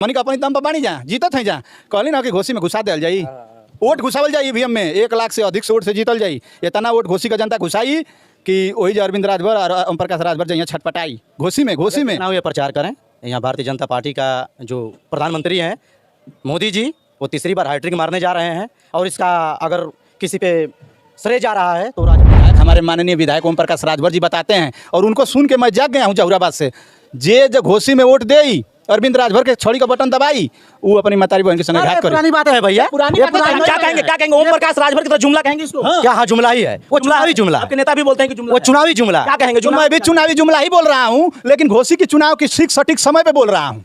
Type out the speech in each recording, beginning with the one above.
Money का अपनी दम पर बानी जा जीतत है जा कहली ना कि घोसी में घुसा दिल जाई वोट घुसावल जाई ईवीएम में 1 लाख से अधिक से वोट से जीतल जाई इतना वोट घोसी का जनता घुसाई कि वही जो अरविंद राजभर और ओम प्रकाश राजभर यहाँ छटपटाई घोसी में ना ये प्रचार करें। यहाँ भारतीय जनता पार्टी का जो प्रधानमंत्री हैं मोदी जी वो तीसरी बार हैट्रिक मारने जा रहे हैं और इसका अगर किसी पे श्रेय जा रहा है तो हमारे माननीय विधायक ओम प्रकाश राजभर जी बताते हैं और उनको सुन के मैं जाग गया हूँ जहुराबाद से जे जो घोसी में वोट दे अरविंद राजभर के छड़ी का बटन दबाई वो अपनी मतारी बहन के संग घात करे। पुरानी बात है भैया, पुरानी क्या कहेंगे ओम प्रकाश राजभर की तो जुमला कहेंगे इसको? क्या हाँ जुमला ही है वो, चुनावी जुमला। आपके नेता भी बोलते हैं कि जुमला, वो चुनावी जुमला। क्या कहेंगे? मैं भी चुनावी जुमला ही बोल रहा हूँ लेकिन घोसी के चुनाव की सटीक समय पे बोल रहा हूँ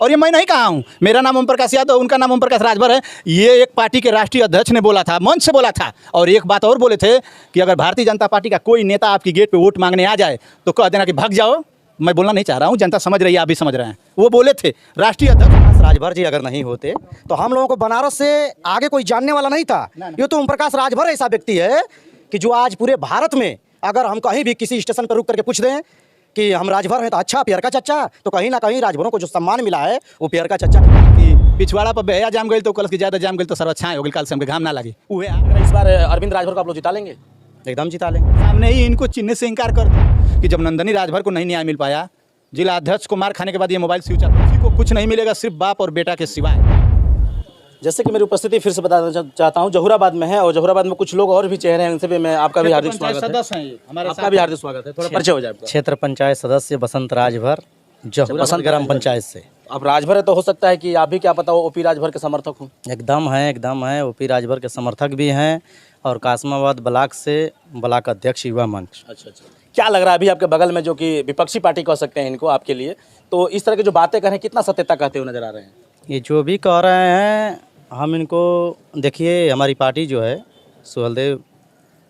और ये मैं नहीं कहा हूँ। मेरा नाम ओम प्रकाश यादव, उनका नाम ओम प्रकाश राजभर है। ये एक पार्टी के राष्ट्रीय अध्यक्ष ने बोला था, मंच से बोला था। और एक बात और बोले थे कि अगर भारतीय जनता पार्टी का कोई नेता आपकी गेट पे वोट मांगने आ जाए तो कह देना कि भाग जाओ। मैं बोलना नहीं चाह रहा हूँ, जनता समझ रही है, आप भी समझ रहे हैं। वो बोले थे राष्ट्रीय अध्यक्ष राजभर जी अगर नहीं होते तो हम लोगों को बनारस से आगे कोई जानने वाला नहीं था। ये तो ओम प्रकाश राजभर ऐसा व्यक्ति है कि जो आज पूरे भारत में अगर हम कहीं भी किसी स्टेशन पर रुक करके पूछ दें कि हम राजभर हैं तो अच्छा प्यार का चच्चा, तो कहीं ना कहीं राजभरों को जो सम्मान मिला है वो प्यार का चच्चा। पिछवाड़ा पर बेहया जाम गई तो कल की ज्यादा जाम गई तो सर्वच्छाएं हो गई, कल से हमके घाम ना लगी। इस बार अरविंद राजभर को आप लोग जिता लेंगे? एकदम जिता लेंगे। सामने ही इनको चिन्ह से इनकार कर दिया कि जब नंदनी राजभर को नहीं न्याय मिल पाया, जिला अध्यक्ष को मार खाने के बाद ये मोबाइल स्विच ऑफ, किसी को कुछ नहीं मिलेगा सिर्फ बाप और बेटा के सिवाय। जैसे कि मेरी उपस्थिति फिर से बताना चाहता हूँ जहुराबाद में है और जहुराबाद में कुछ लोग और भी चेहरे हैं, उनसे भी मैं आपका भी हार्दिक स्वागत है। सदस्य हैं हमारे, आपका भी हार्दिक स्वागत है। थोड़ा परिचय हो जाए। क्षेत्र पंचायत सदस्य बसंत राजभर बसंत ग्राम पंचायत से। आप राजभर है तो हो सकता है कि आप भी क्या पता हो ओपी राजभर के समर्थक हो? एकदम है ओपी राजभर के समर्थक भी हैं और कासमाबाद ब्लॉक से ब्लॉक अध्यक्ष युवा मंच। अच्छा। क्या लग रहा है अभी आपके बगल में जो कि विपक्षी पार्टी कह सकते हैं इनको आपके लिए, तो इस तरह की जो बातें कर रहे हैं कितना सत्यता कहते हुए नजर आ रहे हैं? ये जो भी कह रहे हैं हम इनको देखिए, हमारी पार्टी जो है सुहलदेव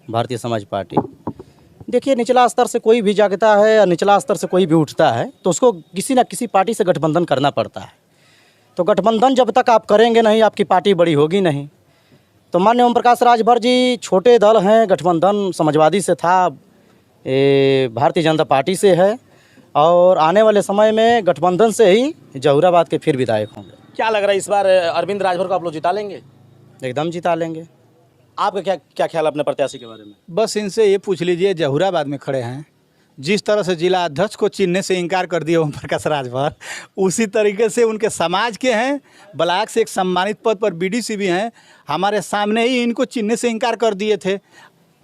भारतीय समाज पार्टी, देखिए निचला स्तर से कोई भी जागता है और निचला स्तर से कोई भी उठता है तो उसको किसी ना किसी पार्टी से गठबंधन करना पड़ता है। तो गठबंधन जब तक आप करेंगे नहीं आपकी पार्टी बड़ी होगी नहीं। तो माननीय ओम प्रकाश राजभर जी छोटे दल हैं, गठबंधन समाजवादी से था, भारतीय जनता पार्टी से है और आने वाले समय में गठबंधन से ही जहुराबाद के फिर विधायक होंगे। क्या लग रहा है इस बार अरविंद राजभर को आप लोग जिता लेंगे? एकदम जिता लेंगे। आपका क्या ख्याल अपने प्रत्याशी के बारे में? बस इनसे ये पूछ लीजिए, जहुराबाद में खड़े हैं, जिस तरह से जिला अध्यक्ष को चिन्ह से इनकार कर दिया ओम प्रकाश राजभर, उसी तरीके से उनके समाज के हैं, ब्लॉक से एक सम्मानित पद पर बीडीसी भी हैं, हमारे सामने ही इनको चिन्ह से इनकार कर दिए थे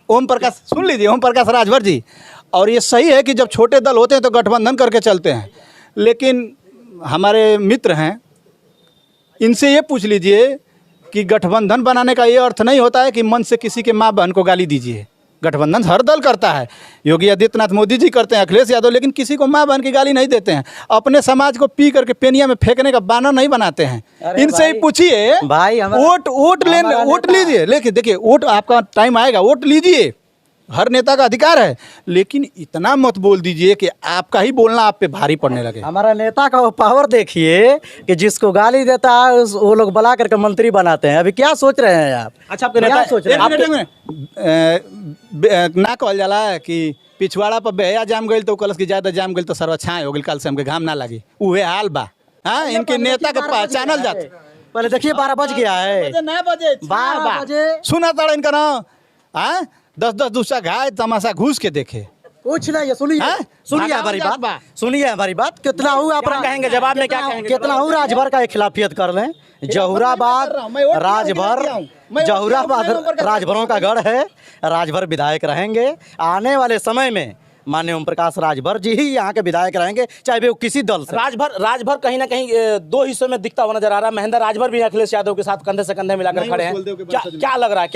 ओम प्रकाश। सुन लीजिए ओम प्रकाश राजभर जी। और ये सही है कि जब छोटे दल होते हैं तो गठबंधन करके चलते हैं, लेकिन हमारे मित्र हैं, इनसे ये पूछ लीजिए कि गठबंधन बनाने का ये अर्थ नहीं होता है कि मन से किसी के माँ बहन को गाली दीजिए। गठबंधन हर दल करता है, योगी आदित्यनाथ मोदी जी करते हैं, अखिलेश यादव, लेकिन किसी को माँ बहन की गाली नहीं देते हैं। अपने समाज को पी करके पेनिया में फेंकने का बाना नहीं बनाते हैं। इनसे ही पूछिए भाई, वोट लीजिए, लेकिन देखिए वोट आपका टाइम आएगा, वोट लीजिए, हर नेता का अधिकार है, लेकिन इतना मत बोल दीजिए कि आपका ही बोलना आप पे भारी पड़ने लगे। हमारा नेता का वो पावर देखिए कि जिसको गाली देता है वो लोग बुला करके मंत्री बनाते हैं। अभी क्या सोच रहे हैं आप? अच्छा, आपके नेता सोच रहे हैं ना कहल जाला कि पिछवाड़ा पर बेहया जाम गई तो कलश की ज्यादा जाम गई तो सर्वच्छाएं हो गई, कल से हमके घाम ना लगी। उहे हाल बा। हाँ, इनके नेता के पहचानल जाते। पहले देखिए 12 बज गया है, 12 बजे सुना था इनका ना। हाँ, 10-10 दूसरा घाय तमाशा घूस के देखे कुछ नहीं। सुनिए हमारी बात कितना हूँ आप कहेंगे जवाब में क्या कहेंगे? कितना हूँ राजभर का खिलाफियत कर लें। जहुराबाद राजभरों का गढ़ है, राजभर विधायक रहेंगे आने वाले समय में। माननीय ओम प्रकाश राजभर जी ही यहाँ के विधायक रहेंगे, चाहे वो किसी दल से। राजभर कहीं ना कहीं दो हिस्सों में दिखता हुआ नजर आ रहा है। महेंद्र राजभर भी अखिलेश यादव के साथ कंधे से कंधे मिलाकर खड़े हैं। क्या लग रहा है?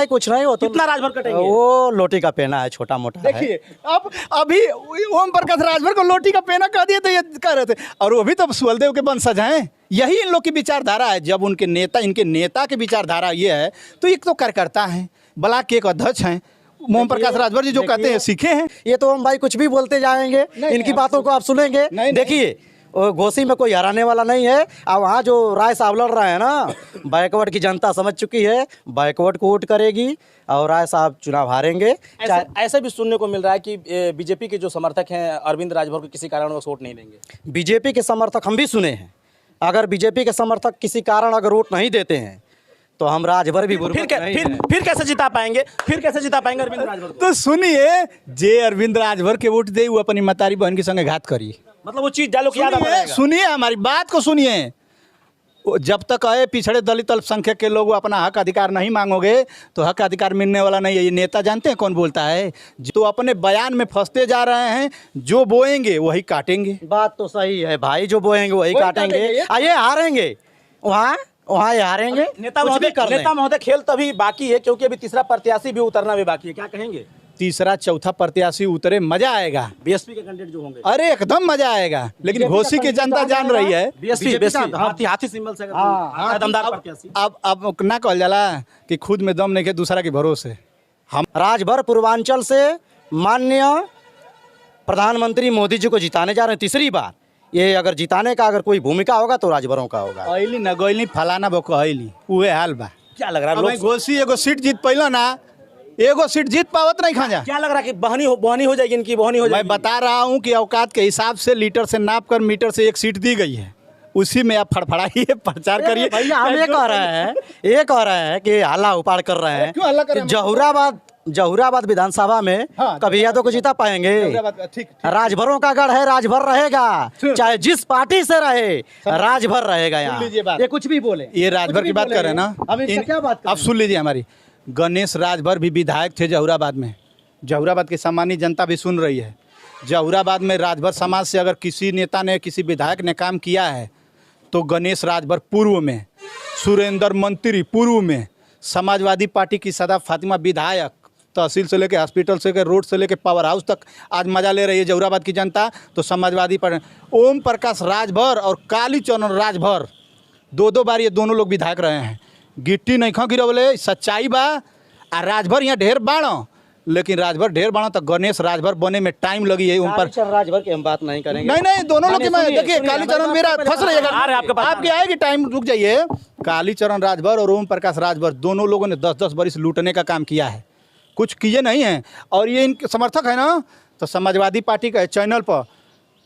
कुछ नहीं वो तो कितना राजभर कटेंगे? वो लोटी का पेना है, छोटा मोटा। देखिए अब अभी ओम प्रकाश राजभर को लोटी का पेना कह दिए तो ये कह रहे थे, और वो भी तो सुहलदेव के वंशज हैं। यही इन लोग की विचारधारा है। जब इनके नेता की विचारधारा ये है तो एक तो कार्यकर्ता हैं, ब्लॉक के एक अध्यक्ष हैं ओम प्रकाश राजभर जी, जो कहते हैं सीखे हैं। ये तो हम भाई कुछ भी बोलते जाएंगे, इनकी बातों को आप सुनेंगे। देखिए घोसी में कोई हराने वाला नहीं है। अब वहाँ जो राय साहब लड़ रहे हैं ना, बैकवर्ड की जनता समझ चुकी है, बैकवर्ड को वोट करेगी और राय साहब चुनाव हारेंगे। ऐसा भी सुनने को मिल रहा है कि बीजेपी के जो समर्थक हैं अरविंद राजभर को किसी कारण वो वोट नहीं देंगे। बीजेपी के समर्थक हम भी सुने हैं, अगर बीजेपी के समर्थक किसी कारण अगर वोट नहीं देते हैं तो हम राजभर भी फिर बुर्बक नहीं हैं। फिर कैसे जिता पाएंगे? फिर कैसे जिता पाएंगे अरविंद राजभर को? तो सुनिए, जे अरविंद राजभर के वोट दे वो अपनी मतारी बहन के संगे घात करी। मतलब वो चीज डायलॉग याद आता सुनिए, रहेगा। सुनिए हमारी बात को सुनिए। वो जब तक आए पिछड़े दलित अल्पसंख्यक के लोग अपना हक अधिकार नहीं मांगोगे तो हक अधिकार मिलने वाला नहीं है। ये नेता जानते हैं कौन बोलता है? जो अपने बयान में फंसते जा रहे हैं, जो बोएंगे वही काटेंगे। बात तो सही है भाई, जो बोएंगे वही काटेंगे। काटेंगे। ये हारेंगे वहाँ ये हारेंगे। नेता कुछ भी महोदय, कर लें। नेता महोदय, खेल तभी बाकी है क्योंकि अभी तीसरा प्रत्याशी भी उतरना भी बाकी है। क्या कहेंगे? तीसरा चौथा प्रत्याशी उतरे, मजा आएगा। बीएसपी के कैंडिडेट जो होंगे, अरे एकदम मजा आएगा। लेकिन घोसी की जनता जान रही है। बीएसपी हाथी सिंबल से हाँ, दमदार प्रत्याशी। अब ना कहल जाला कि खुद में दम नहीं के दूसरा के भरोसे। हम राजभर पूर्वांचल से माननीय प्रधानमंत्री मोदी जी को जिताने जा रहे हैं तीसरी बार। ये अगर जिताने का अगर कोई भूमिका होगा तो राजभरों का होगा। अली न गइली फलाना बो कहली उहे हाल बा। क्या लग रहा है? अब लोग घोसी एगो सीट जीत पैलो ना, एगो सीट जीत पावत नहीं खाजा। क्या लग रहा है कि बहनी हो जाएगी इनकी? बहनी हो मैं जाएगी। बता रहा हूँ कि औकात के हिसाब से लीटर से नाप कर मीटर से एक सीट दी गई है, उसी में आप फड़फड़ाइए, प्रचार करिए। भैया हम ये कह रहे हैं कि हल्ला उपाड़ कर रहे हैं क्यों हल्ला कर रहे हैं? जहुराबाद विधानसभा में हाँ, कभी यादव को जिता पाएंगे? ठीक। राजभरों का गढ़ है, राजभर रहेगा, चाहे जिस पार्टी से रहे, राजभर रहेगा सुन यहाँ। लीजिए बात। ये कुछ भी बोले, ये राजभर कुछ की भी बात बोले कर रहे हैं ना। हम इनका क्या बात अब सुन लीजिए हमारी। गणेश राजभर भी विधायक थे जहुराबाद में। जहुराबाद की सामान्य जनता भी सुन रही है। जहुराबाद में राजभर समाज से अगर किसी नेता ने, किसी विधायक ने काम किया है तो गणेश राजभर पूर्व में, सुरेंद्र मंत्री पूर्व में, समाजवादी पार्टी की सदा फातिमा विधायक, तहसील से लेकर हॉस्पिटल से लेकर रोड से लेकर पावर हाउस तक आज मजा ले रही है जहुराबाद की जनता। तो समाजवादी पार्टी ओम प्रकाश राजभर और कालीचरण राजभर दो बार ये दोनों लोग विधायक रहे हैं। गिट्टी नहीं खा गिरवले, सच्चाई बा। आ राजभर यहाँ ढेर बाणो, लेकिन राजभर ढेर बाणो तो गणेश राजभर बने में टाइम लगी है। उन पर राजभर की हम बात नहीं करेंगे। नहीं दोनों लोग की मैं सुनिए, देखिए, सुनिए, कालीचरण हमारी मेरा बात फंस रहिएगा। आ रहे हैं आपके पास। आपकी आएगी टाइम, रुक जाइए। कालीचरण राजभर और ओम प्रकाश राजभर दोनों लोगों ने 10-10 बरिस लूटने का काम किया है, कुछ किए नहीं हैं। और ये इनके समर्थक है ना, तो समाजवादी पार्टी का चैनल पर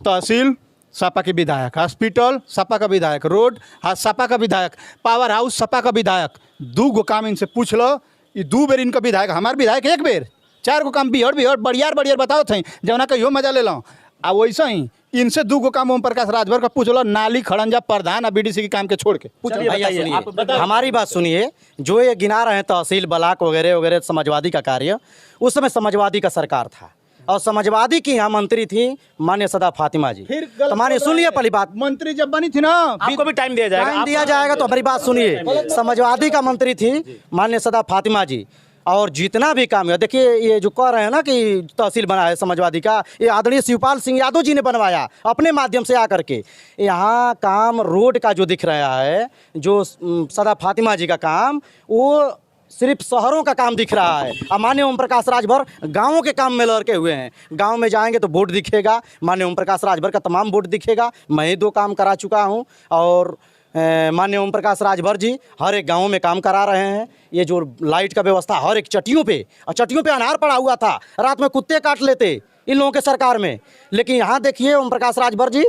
तहसील सपा के विधायक, हॉस्पिटल सपा का विधायक, रोड सपा का विधायक, पावर हाउस सपा का विधायक। 2 गो काम इनसे पूछ लो, ये 2 बेर इनका विधायक, हमारे विधायक 1 बेर। 4 गो काम बिहड़ बढ़ियार बताओ थे जवना कहियो मजा ले लो। आ वैसे ही इनसे 2 गो काम ओम प्रकाश राजभर का पूछ लो, नाली खड़ंजा प्रधान और बीडीसी के काम के छोड़ के पूछ लो। चलिए, भैया बताइए, आप सुनिए, बताइए। हमारी बात सुनिए। जो ये गिना रहे हैं तहसील ब्लॉक वगैरह वगैरह समाजवादी का कार्य, उस समय समाजवादी का सरकार था और समाजवादी की यहाँ मंत्री थी मान्य सदा फातिमा जी। तो मान्य सुनिए पहली बात, मंत्री जब बनी थी ना, आपको भी टाइम दिया जाएगा। टाइम दिया जाएगा तो हमारी बात सुनिए। समाजवादी का मंत्री थी मान्य सदा फातिमा जी, और जितना भी काम है, देखिए ये जो कह रहे हैं ना कि तहसील बना है समाजवादी का, ये आदरणीय शिवपाल सिंह यादव जी ने बनवाया अपने माध्यम से आकर के। यहाँ काम रोड का जो दिख रहा है, जो सदा फातिमा जी का काम, वो सिर्फ शहरों का काम दिख रहा है। और माननीय ओम प्रकाश राजभर गाँवों के काम में लड़के हुए हैं। गांव में जाएंगे तो बोर्ड दिखेगा, माननीय ओम प्रकाश राजभर का तमाम बोर्ड दिखेगा। मैं ही 2 काम करा चुका हूँ और माननीय ओम प्रकाश राजभर जी हर एक गांव में काम करा रहे हैं। ये जो लाइट का व्यवस्था हर एक चट्टियों पे, और चट्टियों पे अनार पड़ा हुआ था, रात में कुत्ते काट लेते इन लोगों के सरकार में। लेकिन यहाँ देखिए ओम प्रकाश राजभर जी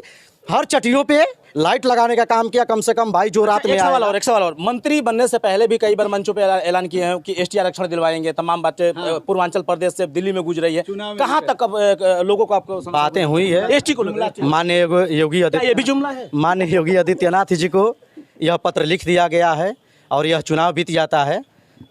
हर चट्टियों पे लाइट लगाने का काम किया। कम से कम भाई जो रात में एक सवाल और मंत्री बनने से पहले भी कई बार मंचों पे ऐलान किए हैं कि एसटी आरक्षण दिलवाएंगे। तमाम बातें पूर्वांचल प्रदेश से दिल्ली में गुजर रही है। कहाँ तक अब लोगों को आपको बातें हुई है। एसटी को लेकर? माननीय योगी ये भी जुमला है? माननीय योगी आदित्यनाथ जी को यह पत्र लिख दिया गया है और यह चुनाव बीत जाता है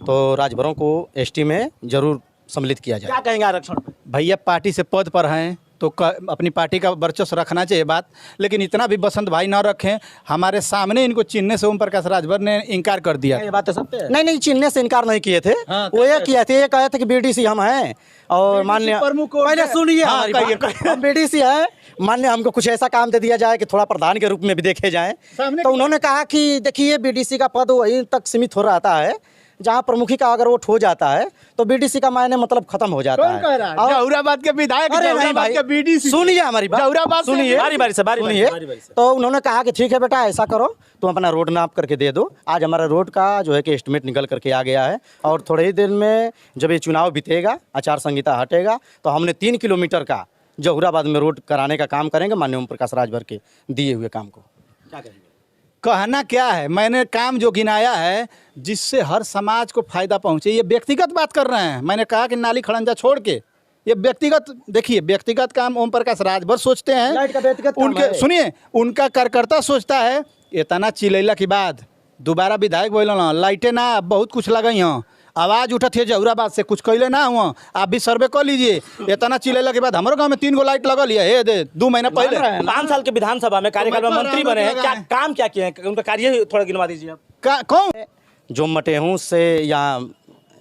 तो राजभरों को एसटी में जरूर सम्मिलित किया जाए। क्या कहेंगे आरक्षण पे? भैया पार्टी से पद पर हैं तो अपनी पार्टी का वर्चस्व रखना चाहिए बात, लेकिन इतना भी बसंत भाई ना रखें। हमारे सामने इनको चिन्हने से ओम प्रकाश राजभर ने इनकार कर दिया। ये बातें सत्य है? नहीं चिन्हने से इनकार नहीं किए थे। हाँ, वो ये किए थे, ये कहे थे कि बीडीसी हम हैं और मान्य प्रमुख पहले सुनिए हाँ, हमारी कहिए, बात। हम बीडीसी हैं, मान्य हमको कुछ ऐसा काम दे दिया जाए कि थोड़ा प्रधान के रूप में भी देखे जाएं। तो उन्होंने कहा कि देखिए बीडीसी का पद वहीं तक सीमित हो रहता है जहाँ प्रमुखी का अगर वोट हो जाता है तो बीडीसी का मायने मतलब खत्म हो जाता है। और जहुराबाद के विधायक, अरे नहीं जहुराबाद भाई, के बीडीसी, सुनिए हमारी बात, जहुराबाद से सुनिए बारी से सुनिए। तो उन्होंने कहा कि ठीक है बेटा ऐसा करो, तुम अपना रोड नाप करके दे दो। आज हमारा रोड का जो है कि एस्टिमेट निकल करके आ गया है और थोड़े ही दिन में जब ये चुनाव बीतेगा, आचार संहिता हटेगा, तो हमने 3 किलोमीटर का जहुराबाद में रोड कराने का काम करेंगे माननीय ओम प्रकाश राजभर के दिए हुए काम को। क्या कहेंगे? कहना क्या है, मैंने काम जो गिनाया है जिससे हर समाज को फायदा पहुंचे, ये व्यक्तिगत बात कर रहे हैं। मैंने कहा कि नाली खड़ंजा छोड़ के ये व्यक्तिगत, देखिए व्यक्तिगत काम ओम प्रकाश राजभर सोचते लाइट का हैं, व्यक्तिगत काम उनके है। सुनिए उनका कार्यकर्ता सोचता है इतना चिलैला के बाद दोबारा विधायक बोल लाइटें ना बहुत कुछ लगई हों, आवाज़ उठत है जहुराबाद से, कुछ कैले ना हुआ, आप भी सर्वे कर लीजिए। इतना चिलैला के बाद हमारे गांव में 3 गो लाइट लगल है, हे दे 2 महीना पहले। 5 साल के विधानसभा में कार्यकाल में तो मैं मंत्री कह रहा बने हूं हैं, कि क्या लगा काम क्या किए हैं, उनका कार्य थोड़ा गिनवा दीजिए आप। कौन जो मटेहूँ से या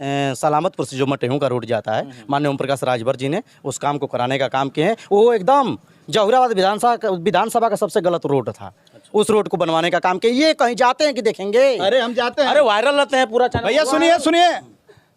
सलामतपुर से जो मटेहूँ का रूट जाता है, माननीय ओम प्रकाश राजभर जी ने उस काम को कराने का काम किए हैं। वो एकदम जहुराबाद विधानसभा का सबसे गलत रोड था, उस रोड को बनवाने का काम किया। ये कहीं जाते हैं कि देखेंगे, अरे हम जाते हैं, अरे वायरल रहते हैं पूरा चैनल। भैया सुनिए सुनिए,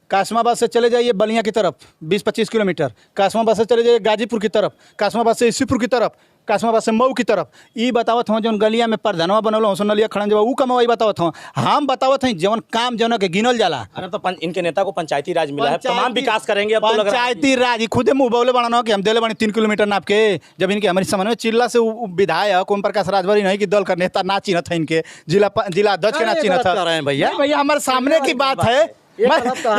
कासमाबाद से चले जाइए बलिया की तरफ 20-25 किलोमीटर, कासमाबाद से चले जाइए गाजीपुर की तरफ, कासमाबाद से इसीपुर की तरफ, कासमाबाद से मऊ की तरफ। ई बतावत हूँ जौन गलिया में प्रधानवा बनल हो नलिया खड़ंजवा ऊ कमवा बतावत हूँ। हम बतावत हैं जौन काम जौन के गिनल जाला। अरे तो इनके नेता को पंचायती राज मिला है, तमाम विकास करेंगे। अब तो लग रहा है पंचायती राज खुदे मुँह बोले बना कि हम देले बने 3 किलोमीटर नाप के, जब इनके हमारी समझ में चिल्ला से विधायक ओम प्रकाश राजभर नहीं कि दल का नेता ना चिन्हत है, इनके जिला अध्यक्ष के ना अरे चिन्हत गलत कर रहे हैं भैया। भैया हमारे सामने की बात है, ये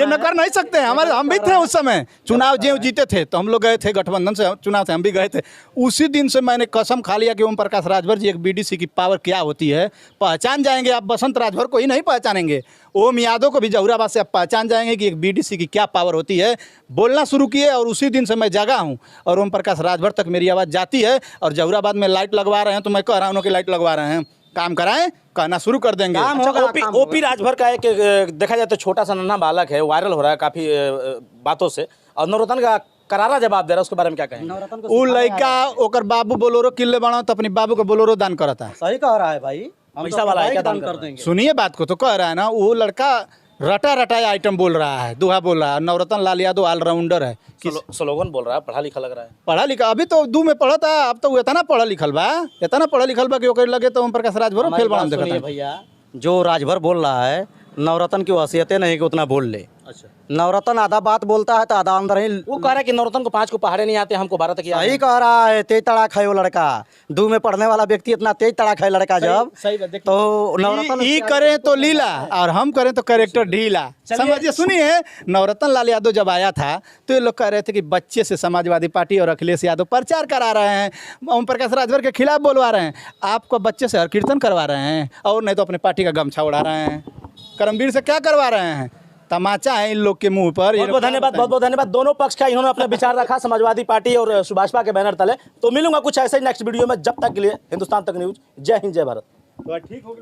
न कर नहीं सकते हैं। हमारे हम भी थे उस समय, चुनाव जो जीते थे तो हम लोग गए थे गठबंधन से चुनाव से, हम भी गए थे। उसी दिन से मैंने कसम खा लिया कि ओम प्रकाश राजभर जी एक बीडीसी की पावर क्या होती है पहचान जाएंगे। आप बसंत राजभर को ही नहीं पहचानेंगे, ओम यादव को भी जहुराबाद से आप पहचान जाएंगे कि एक बीडीसी की क्या पावर होती है। बोलना शुरू किए और उसी दिन से मैं जागा हूँ और ओम प्रकाश राजभर तक मेरी आवाज़ जाती है। और जहुराबाद में लाइट लगवा रहे हैं तो मैं कह रहा हूँ कि लाइट लगवा रहे हैं, काम कराएं, कहना शुरू कर देंगे। अच्छा, ओपी राजभर का एक देखा जाए तो छोटा सा नन्हा बालक है, वायरल हो रहा है काफी बातों से, और नौरतन का करारा जवाब दे रहा है, उसके बारे में क्या कहें? उ लड़का ओकर बाबू बोलोरो किले बना तो अपने बाबू को बोलोरो दान करता है। सही कह रहा है भाई, हम पैसा वाला है, क्या दान कर कर देंगे। सुनिए बात को तो कह रहा है ना, वो लड़का रटा रटाया आइटम बोल रहा है, दोहा बोल रहा है। नवरत्न लाल यादव ऑलराउंडर है, स्लोगन बोल रहा है, पढ़ा लिखा लग रहा है। पढ़ा लिखा अभी तो 2 में पढ़ा था, अब तो इतना पढ़ा लिखल बा, इतना पढ़ा लिखल बा कि ओकर लगे तो ओम प्रकाश राजभर हमारी फेल बना बात देखता सुनिए है। भैया, जो राजभर बोल रहा है नवरत्न की वसीयतें नहीं कि उतना बोल ले। अच्छा, नवरत्न आधा बात बोलता है तो आधा अंदर ही। वो कह रहा है कि नवरत्न को 5 को पहाड़े नहीं आते, हमको 12 तक ही आते सही हैं। कह रहा है, तेज तड़ाक है वो लड़का। 2 में पढ़ने वाला व्यक्ति इतना तेज तड़ाक है लड़का जब, सही बात, देखिए। तो नवरत्न ई करें तो लीला और हम करें तो कैरेक्टर ढीला। समझिए सुनिए, नवरत्न लाल यादव जब आया था तो ये लोग कह रहे थे कि बच्चे से समाजवादी पार्टी और अखिलेश यादव प्रचार करा रहे हैं, ओम प्रकाश राजभर के खिलाफ बोलवा रहे हैं। आपको बच्चे से हर कीर्तन करवा रहे हैं और नहीं तो अपने पार्टी का गमछा उड़ा रहे हैं। करमवीर से क्या करवा रहे हैं? तमाचा है इन लोग के मुंह पर। बहुत बहुत धन्यवाद, बहुत बहुत धन्यवाद। दोनों पक्ष का इन्होंने अपना विचार रखा समाजवादी पार्टी और सुभाषपा के बैनर तले। तो मिलूंगा कुछ ऐसे ही नेक्स्ट वीडियो में, जब तक के लिए हिंदुस्तान तक न्यूज। जय हिंद, जय भारत। ठीक होगी।